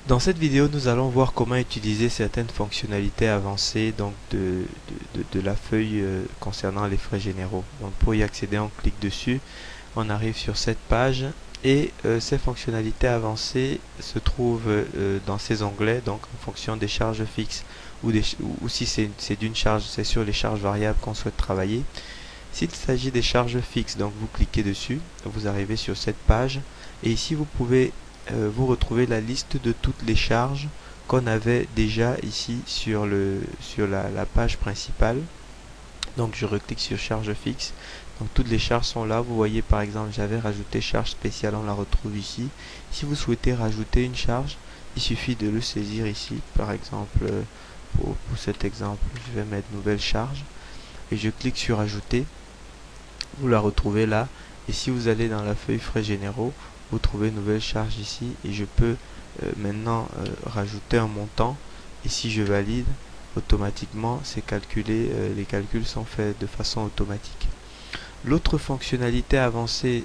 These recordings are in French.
Dans cette vidéo, nous allons voir comment utiliser certaines fonctionnalités avancées de la feuille concernant les frais généraux. Donc pour y accéder, on clique dessus, on arrive sur cette page et ces fonctionnalités avancées se trouvent dans ces onglets, donc en fonction des charges fixes ou si c'est d'une charge, c'est sur les charges variables qu'on souhaite travailler. S'il s'agit des charges fixes, donc vous cliquez dessus, vous arrivez sur cette page et ici vous pouvez vous retrouvez la liste de toutes les charges qu'on avait déjà ici sur la page principale. Donc je reclique sur charge fixe. Donc toutes les charges sont là. Vous voyez par exemple j'avais rajouté charge spéciale, on la retrouve ici. Si vous souhaitez rajouter une charge, il suffit de le saisir ici. Par exemple pour cet exemple, je vais mettre nouvelle charge et je clique sur ajouter. Vous la retrouvez là. Et si vous allez dans la feuille frais généraux, vous trouvez une nouvelle charge ici et je peux maintenant rajouter un montant et si je valide automatiquement c'est calculé, les calculs sont faits de façon automatique. L'autre fonctionnalité avancée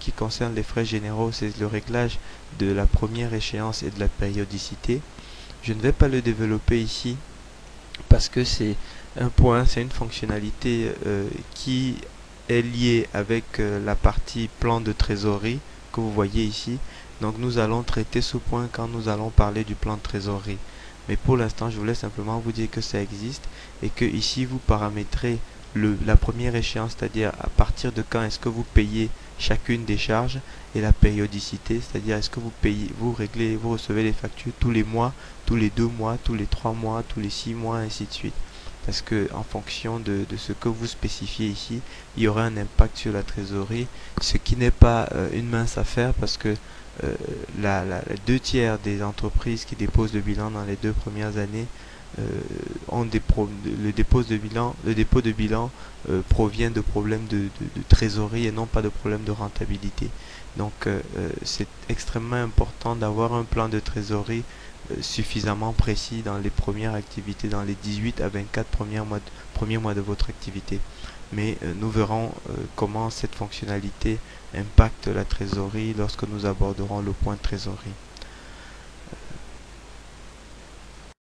qui concerne les frais généraux, c'est le réglage de la première échéance et de la périodicité. Je ne vais pas le développer ici parce que c'est c'est une fonctionnalité qui est liée avec la partie plan de trésorerie que vous voyez ici. Donc nous allons traiter ce point quand nous allons parler du plan de trésorerie. Mais pour l'instant, je voulais simplement vous dire que ça existe et que ici vous paramétrez la première échéance, c'est-à-dire à partir de quand est-ce que vous payez chacune des charges et la périodicité, c'est-à-dire est-ce que vous payez, vous réglez, vous recevez les factures tous les mois, tous les 2 mois, tous les 3 mois, tous les 6 mois, ainsi de suite. Parce que en fonction de ce que vous spécifiez ici, il y aura un impact sur la trésorerie, ce qui n'est pas une mince affaire parce que les 2 tiers des entreprises qui déposent le bilan dans les 2 premières années ont le dépôt de bilan provient de problèmes de trésorerie et non pas de problèmes de rentabilité. Donc c'est extrêmement important d'avoir un plan de trésorerie suffisamment précis dans les premières activités, dans les 18 à 24 premiers mois de votre activité. Mais nous verrons comment cette fonctionnalité impacte la trésorerie lorsque nous aborderons le point trésorerie.